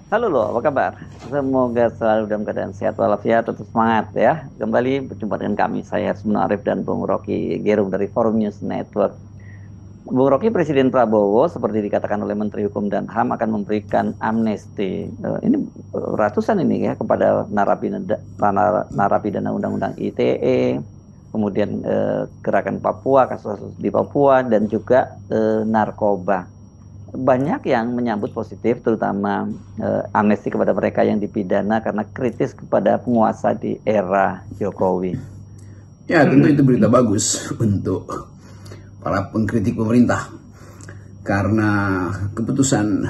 Halo loh, apa kabar? Semoga selalu dalam keadaan sehat walafiat, tetap semangat ya. Kembali berjumpa dengan kami, saya Harsmuna Arif dan Bung Rocky Gerung dari Forum News Network. Bung Rocky, Presiden Prabowo seperti dikatakan oleh Menteri Hukum dan HAM akan memberikan amnesti. Ini ratusan ini ya kepada narapidana Undang-Undang ITE, kemudian gerakan Papua, kasus-kasus di Papua dan juga narkoba. Banyak yang menyambut positif, terutama amnesti kepada mereka yang dipidana karena kritis kepada penguasa di era Jokowi. Ya, tentu itu berita bagus untuk para pengkritik pemerintah, karena keputusan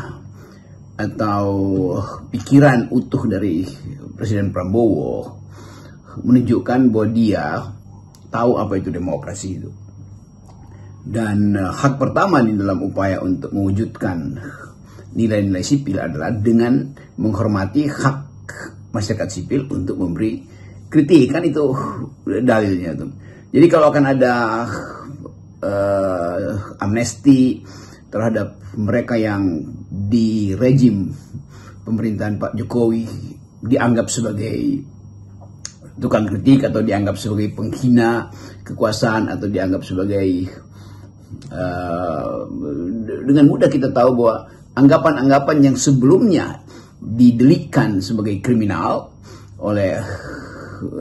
atau pikiran utuh dari Presiden Prabowo menunjukkan bahwa dia tahu apa itu demokrasi itu. Dan hak pertama di dalam upaya untuk mewujudkan nilai-nilai sipil adalah dengan menghormati hak masyarakat sipil untuk memberi kritik. Kan itu dalilnya tuh. Jadi kalau akan ada amnesti terhadap mereka yang di rejim pemerintahan Pak Jokowi dianggap sebagai tukang kritik atau dianggap sebagai penghina kekuasaan atau dianggap sebagai dengan mudah kita tahu bahwa anggapan-anggapan yang sebelumnya didelikkan sebagai kriminal oleh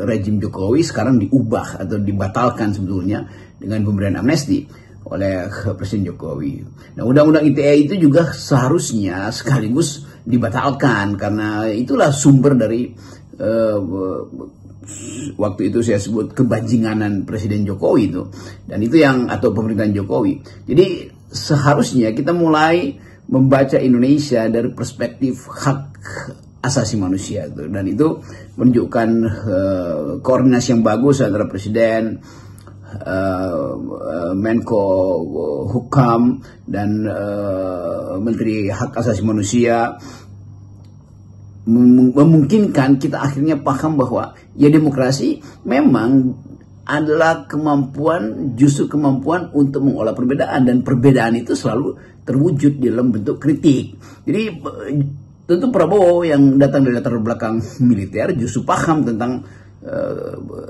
rejim Jokowi sekarang diubah atau dibatalkan sebetulnya dengan pemberian amnesti oleh Presiden Jokowi. Nah, Undang-Undang ITE itu juga seharusnya sekaligus dibatalkan karena itulah sumber dari waktu itu saya sebut kebanjinganan Presiden Jokowi itu, dan itu yang atau pemerintahan Jokowi. Jadi seharusnya kita mulai membaca Indonesia dari perspektif hak asasi manusia itu, dan itu menunjukkan koordinasi yang bagus antara Presiden, Menko Hukam dan Menteri Hak Asasi Manusia, memungkinkan kita akhirnya paham bahwa ya demokrasi memang adalah justru kemampuan untuk mengolah perbedaan, dan perbedaan itu selalu terwujud dalam bentuk kritik. Jadi tentu Prabowo yang datang dari latar belakang militer justru paham tentang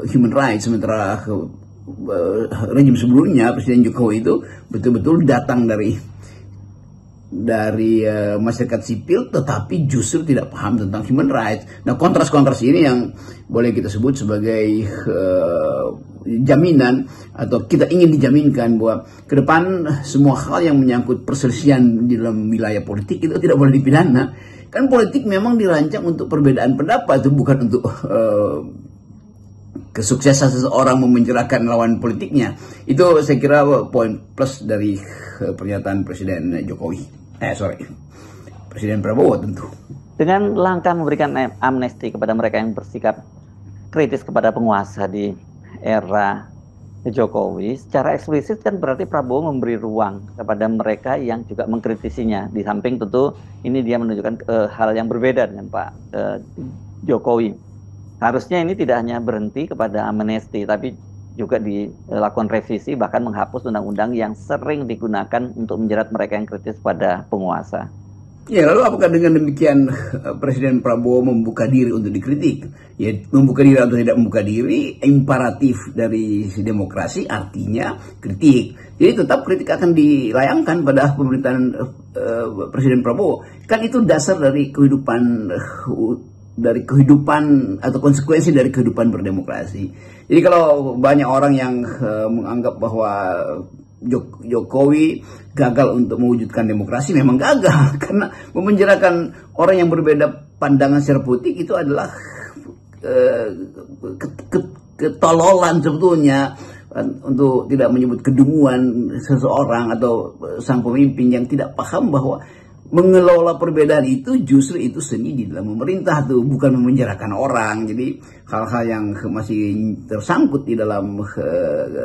human rights, sementara rejim sebelumnya Presiden Jokowi itu betul-betul datang dari masyarakat sipil tetapi justru tidak paham tentang human rights. Nah, kontras-kontras ini yang boleh kita sebut sebagai jaminan atau kita ingin dijaminkan bahwa ke depan semua hal yang menyangkut perselisihan di dalam wilayah politik itu tidak boleh dipidana. Kan politik memang dirancang untuk perbedaan pendapat, itu bukan untuk kesuksesan seseorang memenjarakan lawan politiknya. Itu saya kira poin plus dari pernyataan Presiden Jokowi. Presiden Prabowo tentu. Dengan langkah memberikan amnesti kepada mereka yang bersikap kritis kepada penguasa di era Jokowi, secara eksplisit kan berarti Prabowo memberi ruang kepada mereka yang juga mengkritisinya. Di samping tentu ini dia menunjukkan hal yang berbeda dengan Pak Jokowi. Harusnya ini tidak hanya berhenti kepada amnesti, tapi juga dilakukan revisi, bahkan menghapus undang-undang yang sering digunakan untuk menjerat mereka yang kritis pada penguasa. Ya, lalu apakah dengan demikian Presiden Prabowo membuka diri untuk dikritik? Ya, membuka diri atau tidak membuka diri, imperatif dari demokrasi artinya kritik. Jadi tetap kritik akan dilayangkan pada pemerintahan Presiden Prabowo. Kan itu dasar dari kehidupan atau konsekuensi dari kehidupan berdemokrasi. Jadi kalau banyak orang yang menganggap bahwa Jokowi gagal untuk mewujudkan demokrasi, memang gagal karena memenjarakan orang yang berbeda pandangan secara politik itu adalah ketololan sebetulnya, untuk tidak menyebut kedunguan seseorang atau sang pemimpin yang tidak paham bahwa mengelola perbedaan itu justru itu seni di dalam pemerintah tuh, bukan memenjarakan orang. Jadi hal-hal yang masih tersangkut di dalam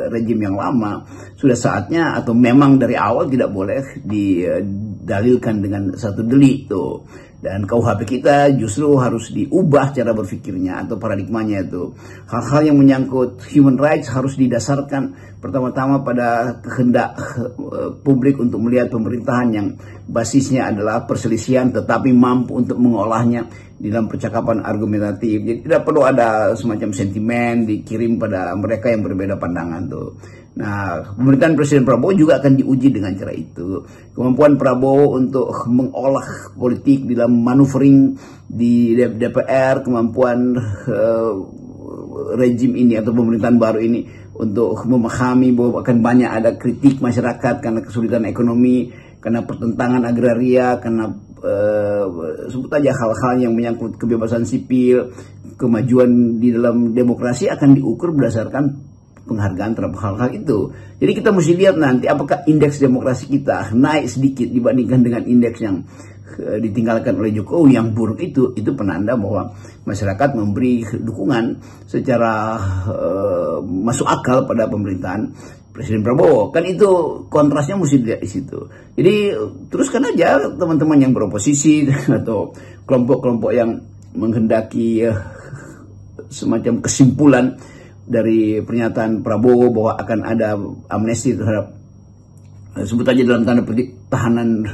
rejim yang lama sudah saatnya atau memang dari awal tidak boleh didalilkan dengan satu delik tuh. Dan KUHP kita justru harus diubah cara berpikirnya atau paradigmanya itu. Hal-hal yang menyangkut human rights harus didasarkan pertama-tama pada kehendak publik untuk melihat pemerintahan yang basisnya adalah perselisihan tetapi mampu untuk mengolahnya di dalam percakapan argumentatif. Jadi tidak perlu ada semacam sentimen dikirim pada mereka yang berbeda pandangan tuh. Nah, pemerintahan Presiden Prabowo juga akan diuji dengan cara itu. Kemampuan Prabowo untuk mengolah politik di dalam maneuvering di DPR, kemampuan rejim ini atau pemerintahan baru ini untuk memahami bahwa akan banyak ada kritik masyarakat karena kesulitan ekonomi, karena pertentangan agraria, karena sebut aja hal-hal yang menyangkut kebebasan sipil, kemajuan di dalam demokrasi akan diukur berdasarkan penghargaan terhadap hal-hal itu. Jadi kita mesti lihat nanti apakah indeks demokrasi kita naik sedikit dibandingkan dengan indeks yang ditinggalkan oleh Jokowi yang buruk itu penanda bahwa masyarakat memberi dukungan secara masuk akal pada pemerintahan Presiden Prabowo. Kan itu kontrasnya mesti dilihat di situ. Jadi teruskan aja teman-teman yang beroposisi atau kelompok-kelompok yang menghendaki semacam kesimpulan dari pernyataan Prabowo bahwa akan ada amnesti terhadap sebut aja dalam tanda petik tahanan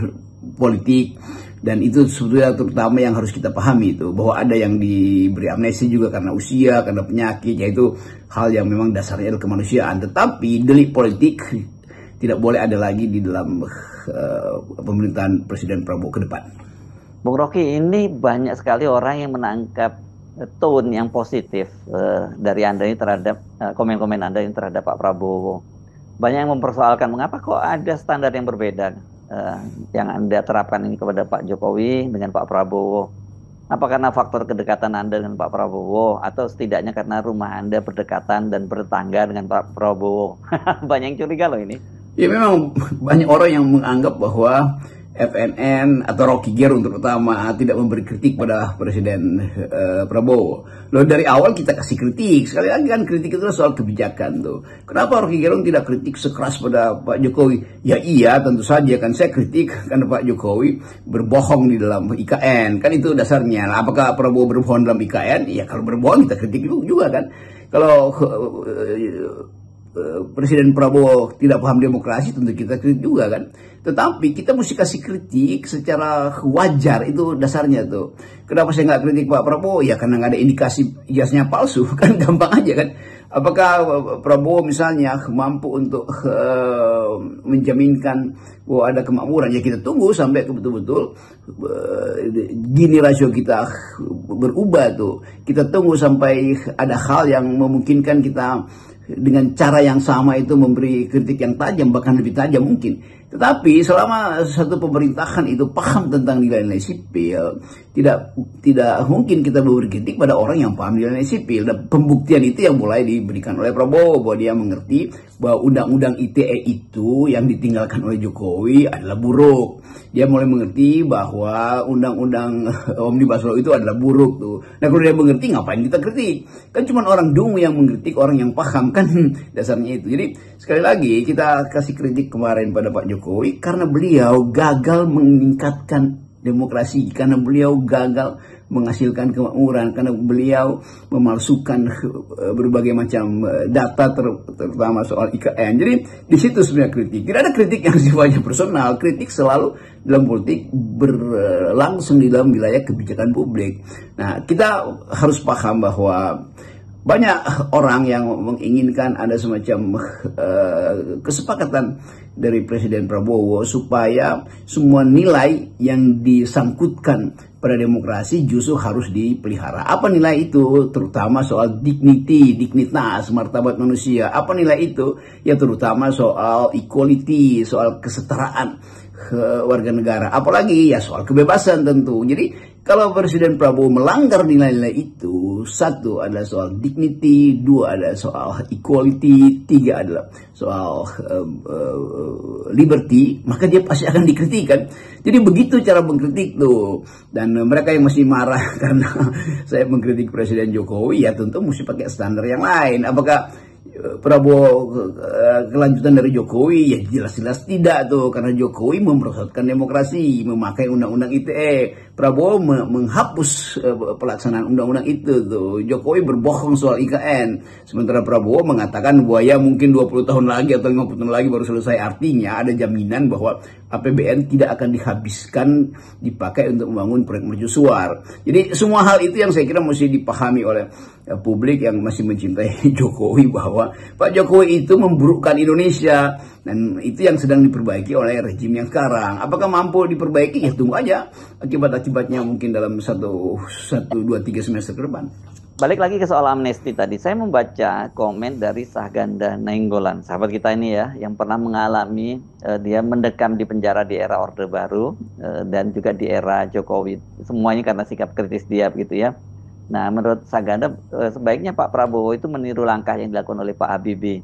politik, dan itu sebetulnya terutama yang harus kita pahami itu bahwa ada yang diberi amnesti juga karena usia, karena penyakit, yaitu hal yang memang dasarnya adalah kemanusiaan. Tetapi delik politik tidak boleh ada lagi di dalam pemerintahan Presiden Prabowo ke depan. Bung Rocky, ini banyak sekali orang yang menangkap tone yang positif dari Anda ini terhadap komen-komen Anda ini terhadap Pak Prabowo. Banyak yang mempersoalkan mengapa kok ada standar yang berbeda yang Anda terapkan ini kepada Pak Jokowi dengan Pak Prabowo. Apa karena faktor kedekatan Anda dengan Pak Prabowo, atau setidaknya karena rumah Anda berdekatan dan bertetangga dengan Pak Prabowo? Banyak yang curiga loh ini. Ya memang banyak orang yang menganggap bahwa FNN atau Rocky Gerung terutama tidak memberi kritik pada Presiden Prabowo. Loh, dari awal kita kasih kritik. Sekali lagi kan kritik itu soal kebijakan tuh. Kenapa Rocky Gerung tidak kritik sekeras pada Pak Jokowi? Ya iya, tentu saja kan saya kritik karena Pak Jokowi berbohong di dalam IKN. Kan itu dasarnya. Apakah Prabowo berbohong dalam IKN? Ya kalau berbohong kita kritik juga kan. Kalau Presiden Prabowo tidak paham demokrasi, tentu kita kritik juga kan. Tetapi kita mesti kasih kritik secara wajar, itu dasarnya tuh. Kenapa saya nggak kritik Pak Prabowo? Ya karena nggak ada indikasi ijazahnya palsu, kan gampang aja kan. Apakah Prabowo misalnya mampu untuk menjaminkan bahwa ada kemakmuran? Ya kita tunggu sampai betul-betul gini rasio kita berubah tuh. Kita tunggu sampai ada hal yang memungkinkan kita dengan cara yang sama itu memberi kritik yang tajam, bahkan lebih tajam mungkin. Tetapi selama satu pemerintahan itu paham tentang nilai-nilai sipil, tidak mungkin kita memberi kritik pada orang yang paham nilai-nilai sipil. Dan pembuktian itu yang mulai diberikan oleh Prabowo, bahwa dia mengerti bahwa undang-undang ITE itu yang ditinggalkan oleh Jokowi adalah buruk. Dia mulai mengerti bahwa undang-undang Omnibus Law itu adalah buruk tuh. Nah kalau dia mengerti, ngapain kita kritik? Kan cuma orang dungu yang mengkritik orang yang paham, kan dasarnya itu. Jadi sekali lagi kita kasih kritik kemarin pada Pak Jokowi karena beliau gagal meningkatkan demokrasi, karena beliau gagal menghasilkan kemakmuran, karena beliau memalsukan berbagai macam data terutama soal IKN. Jadi di situ sebenarnya kritik. Tidak ada kritik yang sifatnya personal. Kritik selalu dalam politik berlangsung di dalam wilayah kebijakan publik. Nah, kita harus paham bahwa banyak orang yang menginginkan ada semacam kesepakatan dari Presiden Prabowo supaya semua nilai yang disangkutkan pada demokrasi justru harus dipelihara. Apa nilai itu? Terutama soal dignitas, martabat manusia. Apa nilai itu? Ya terutama soal equality, soal kesetaraan warga negara. Apalagi ya soal kebebasan tentu. Jadi kalau Presiden Prabowo melanggar nilai-nilai itu, satu adalah soal dignity, dua adalah soal equality, tiga adalah soal liberty, maka dia pasti akan dikritikan. Jadi begitu cara mengkritik tuh. Dan mereka yang masih marah karena saya mengkritik Presiden Jokowi, ya tentu mesti pakai standar yang lain. Apakah Prabowo kelanjutan dari Jokowi? Ya jelas-jelas tidak tuh, karena Jokowi memperosotkan demokrasi, memakai undang-undang ITE. Prabowo menghapus pelaksanaan undang-undang itu tuh. Jokowi berbohong soal IKN. Sementara Prabowo mengatakan bahwa ya mungkin 20 tahun lagi atau 50 tahun lagi baru selesai. Artinya ada jaminan bahwa APBN tidak akan dihabiskan dipakai untuk membangun proyek mercusuar. Jadi semua hal itu yang saya kira mesti dipahami oleh publik yang masih mencintai Jokowi, bahwa Pak Jokowi itu memburukkan Indonesia, dan itu yang sedang diperbaiki oleh rejim yang sekarang. Apakah mampu diperbaiki? Ya tunggu aja akibat-akibatnya mungkin dalam 1, 2, 3 semester ke depan. Balik lagi ke soal amnesti tadi, saya membaca komen dari Sahganda Nainggolan, sahabat kita ini ya, yang pernah mengalami dia mendekam di penjara di era Orde Baru dan juga di era Jokowi. Semuanya karena sikap kritis dia begitu ya. Nah, menurut Sahganda sebaiknya Pak Prabowo itu meniru langkah yang dilakukan oleh Pak Habibie.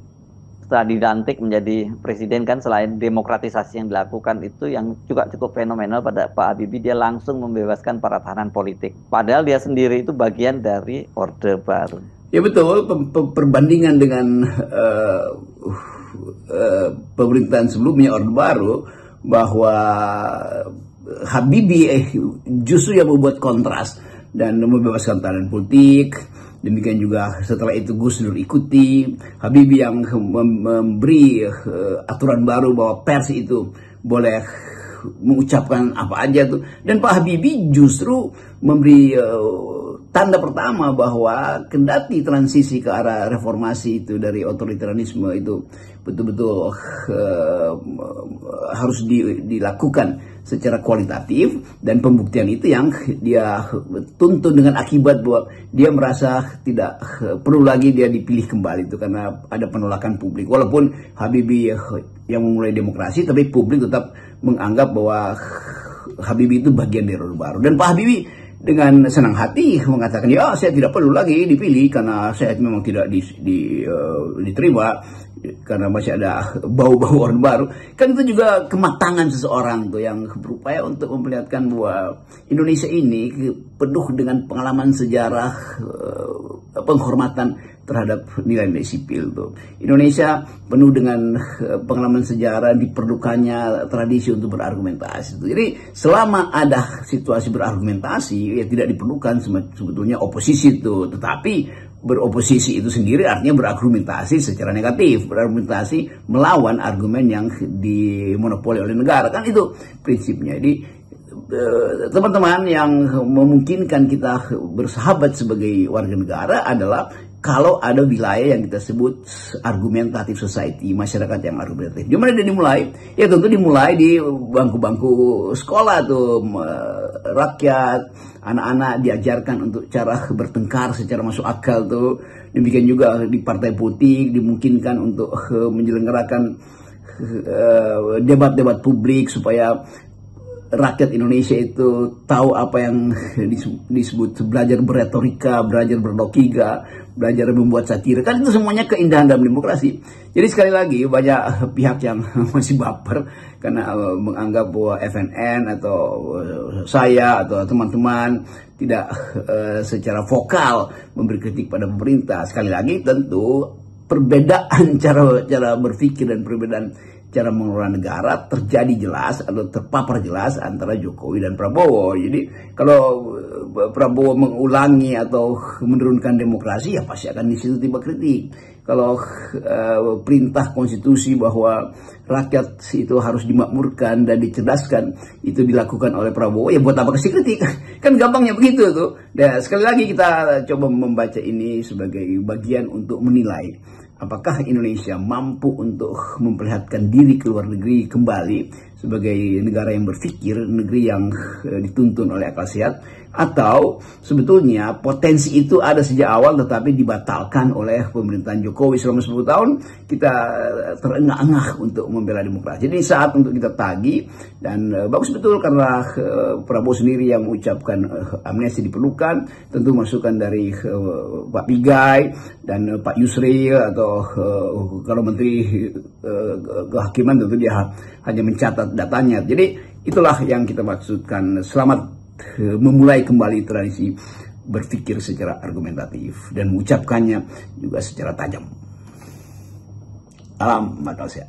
Setelah dilantik menjadi presiden kan, selain demokratisasi yang dilakukan itu yang juga cukup fenomenal pada Pak Habibie, dia langsung membebaskan para tahanan politik. Padahal dia sendiri itu bagian dari Orde Baru. Ya betul, perbandingan dengan pemerintahan sebelumnya Orde Baru, bahwa Habibie justru yang membuat kontras dan membebaskan tahanan politik. Demikian juga setelah itu Gus Dur ikuti. Habibie yang memberi aturan baru bahwa pers itu boleh mengucapkan apa aja tuh. Dan Pak Habibie justru memberi tanda pertama bahwa kendati transisi ke arah reformasi itu dari otoritarianisme itu betul-betul harus dilakukan secara kualitatif, dan pembuktian itu yang dia tuntun dengan akibat bahwa dia merasa tidak perlu lagi dia dipilih kembali itu karena ada penolakan publik. Walaupun Habibie yang memulai demokrasi, tapi publik tetap menganggap bahwa Habibie itu bagian dari Orde Baru. Dan Pak Habibie dengan senang hati mengatakan, ya saya tidak perlu lagi dipilih karena saya memang tidak diterima karena masih ada bau-bau Orde Baru. Kan itu juga kematangan seseorang tuh yang berupaya untuk memperlihatkan bahwa Indonesia ini penuh dengan pengalaman sejarah, penghormatan terhadap nilai-nilai sipil tuh. Indonesia penuh dengan pengalaman sejarah, diperlukannya tradisi untuk berargumentasi tuh. Jadi selama ada situasi berargumentasi ya tidak diperlukan sebetulnya oposisi tuh. Tetapi beroposisi itu sendiri artinya berargumentasi secara negatif, berargumentasi melawan argumen yang dimonopoli oleh negara, kan itu prinsipnya. Jadi teman-teman yang memungkinkan kita bersahabat sebagai warga negara adalah kalau ada wilayah yang kita sebut argumentatif society, masyarakat yang argumentatif. Di mana dia dimulai? Ya tentu dimulai di bangku-bangku sekolah tuh, rakyat, anak-anak diajarkan untuk cara bertengkar secara masuk akal tuh. Demikian juga di partai politik dimungkinkan untuk menyelenggarakan debat-debat publik supaya rakyat Indonesia itu tahu apa yang disebut belajar berretorika, belajar berlogika, belajar membuat satire. Kan itu semuanya keindahan dalam demokrasi. Jadi sekali lagi banyak pihak yang masih baper karena menganggap bahwa FNN atau saya atau teman-teman tidak secara vokal memberi kritik pada pemerintah. Sekali lagi tentu perbedaan cara berpikir dan perbedaan cara mengelola negara terjadi jelas atau terpapar jelas antara Jokowi dan Prabowo. Jadi kalau Prabowo mengulangi atau menurunkan demokrasi, ya pasti akan di situ tiba kritik. Kalau perintah konstitusi bahwa rakyat itu harus dimakmurkan dan dicerdaskan itu dilakukan oleh Prabowo, ya buat apa kasih kritik? Kan gampangnya begitu tuh. Dan sekali lagi kita coba membaca ini sebagai bagian untuk menilai apakah Indonesia mampu untuk memperlihatkan diri ke luar negeri kembali sebagai negara yang berpikir, negeri yang dituntun oleh akal sehat, atau sebetulnya potensi itu ada sejak awal tetapi dibatalkan oleh pemerintahan Jokowi selama 10 tahun. Kita terengah-engah untuk membela demokrasi. Jadi saat untuk kita tagih, dan bagus betul karena Prabowo sendiri yang mengucapkan amnesti diperlukan. Tentu masukan dari Pak Pigai dan Pak Yusril atau kalau Menteri Kehakiman tentu dia hanya mencatat datanya. Jadi itulah yang kita maksudkan. Selamat memulai kembali tradisi berpikir secara argumentatif dan mengucapkannya juga secara tajam. Salam Mbak Tasya.